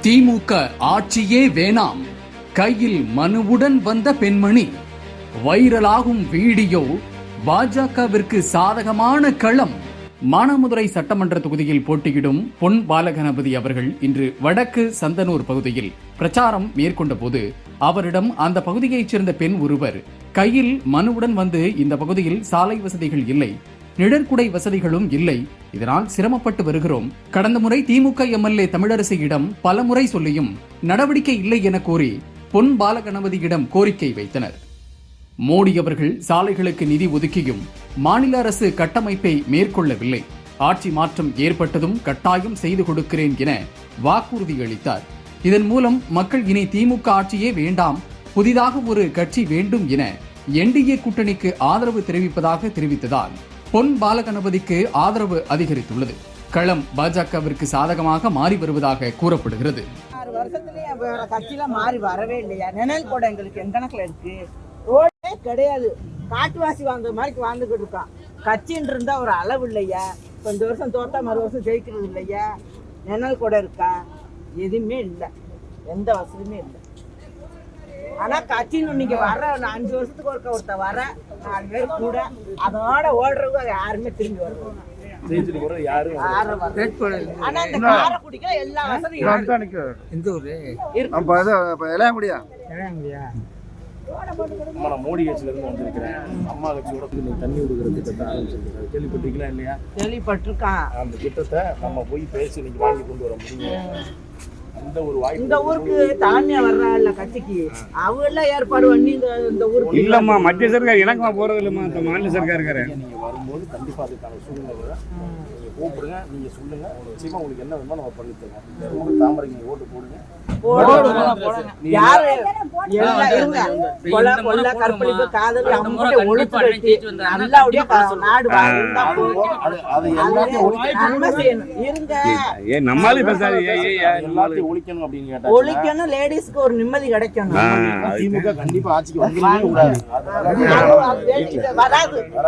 திமுக ஆட்சியே வேணாம், கையில் மனுவுடன் வந்த பெண்மணி. வைரலாகும் வீடியோ பாஜகவிற்கு சாதகமான களம். மானாமதுரை சட்டமன்ற தொகுதியில் போட்டியிடும் பொன் பாலகணபதி அவர்கள் இன்று வடக்கு சந்தனூர் பகுதியில் பிரச்சாரம் மேற்கொண்ட போது அவரிடம் அந்த பகுதியைச் சேர்ந்த பெண் ஒருவர் கையில் மனுவுடன் வந்து, இந்த பகுதியில் சாலை வசதிகள் இல்லை, நிழற்குடை வசதிகளும் இல்லை, இதனால் சிரமப்பட்டு வருகிறோம். கடந்த முறை திமுக எம்எல்ஏ தமிழரசியிடம் பலமுறை சொல்லியும் நடவடிக்கை இல்லை என கூறி பொன் பாலகணபதியிடம் கோரிக்கை வைத்தனர். மோடி அவர்கள் சாலைகளுக்கு நிதி ஒதுக்கியும் மாநில அரசு கட்டமைப்பை மேற்கொள்ளவில்லை. ஆட்சி மாற்றம் ஏற்பட்டதும் கட்டாயம் செய்து கொடுக்கிறேன் என வாக்குறுதி அளித்தார். இதன் மூலம் மக்கள் இனி திமுக ஆட்சியே வேண்டாம், புதிதாக ஒரு கட்சி வேண்டும் என என்டிஏ கூட்டணிக்கு ஆதரவு தெரிவிப்பதாக தெரிவித்ததால் பொன் பாலகணபதிக்கு ஆதரவு அதிகரித்துள்ளது. களம் பாஜகவிற்கு சாதகமாக மாறி வருவதாக கூறப்படுகிறது. 6 வருஷத்துலயே வேற கட்சியில மாறி வரவே இல்லையா? நிழல் கூட எங்களுக்கு எங்கணக்குல இருக்கு, ரோடே கிடையாது. காட்டுவாசி வாழ்ந்த மாதிரி வாழ்ந்துகிட்டு இருக்கான். கட்சின்னு இருந்தா ஒரு அளவு இல்லையா? கொஞ்சம் வருஷம் தோட்டா மறு வருஷம் ஜெயிக்கிறது இல்லையா? நிழல் கூட இருக்கா? எதுவுமே இல்லை, எந்த வசதியுமே இல்லை. ஆனா கட்சின்னு நீங்க வர 5 வருஷத்துக்கு ஒருத்த வர 4 பேர் கூட அதோட ஓடுறவங்க யாருமே திரும்பி வருவாங்க. ஆனா இந்த காரைக்குடிக்கு எல்லா வசதியும் மோடி கட்சியில இருந்து வந்திருக்கிறேன். அம்மா கட்சியோட தண்ணி விடுகிற திட்டத்தை ஆரம்பிச்சிருக்காரு. கேள்விப்பட்டிருக்கலாம் இல்லையா? கேள்விப்பட்டிருக்கான். அந்த திட்டத்தை நம்ம போய் பேசி நீங்க வாங்கி கொண்டு வர முடியும். இந்த ஊருக்கு தலைமையா வர்ற கட்சிக்கு அவங்க எல்லாம் ஏற்பாடு பண்ணி இந்த ஊருக்கு இல்லம்மா, மத்திய சர்க்கார் இணக்கமா போறது இல்லம்மா, இந்த மாநில சர்க்கார் இருக்காரு. நீங்க வரும்போது கண்டிப்பா அதுக்கான சூழ்நிலை நீங்க கூப்பிடுங்க, நீங்க சொல்லுங்க, நிச்சயமா உங்களுக்கு என்ன வேணுமோ நம்ம பண்ணி தருவோம். ஊருக்கு தாமரைக்கு ஓட்டு போடுங்க. யாரு எல்லாம் இருங்க, கொலை கொள்ளை கற்பழிப்பு காதல் அவங்க ஒழிச்சு கட்டி நல்லபடியா நாடு இருங்க. நம்மளால பேசாது ஒழிக்கணும் அப்படின்னு கேட்டா ஒழிக்கணும், லேடிஸ்க்கு ஒரு நிம்மதி கிடைக்கணும். திமுக கண்டிப்பா ஆட்சிக்கு வந்து வராது.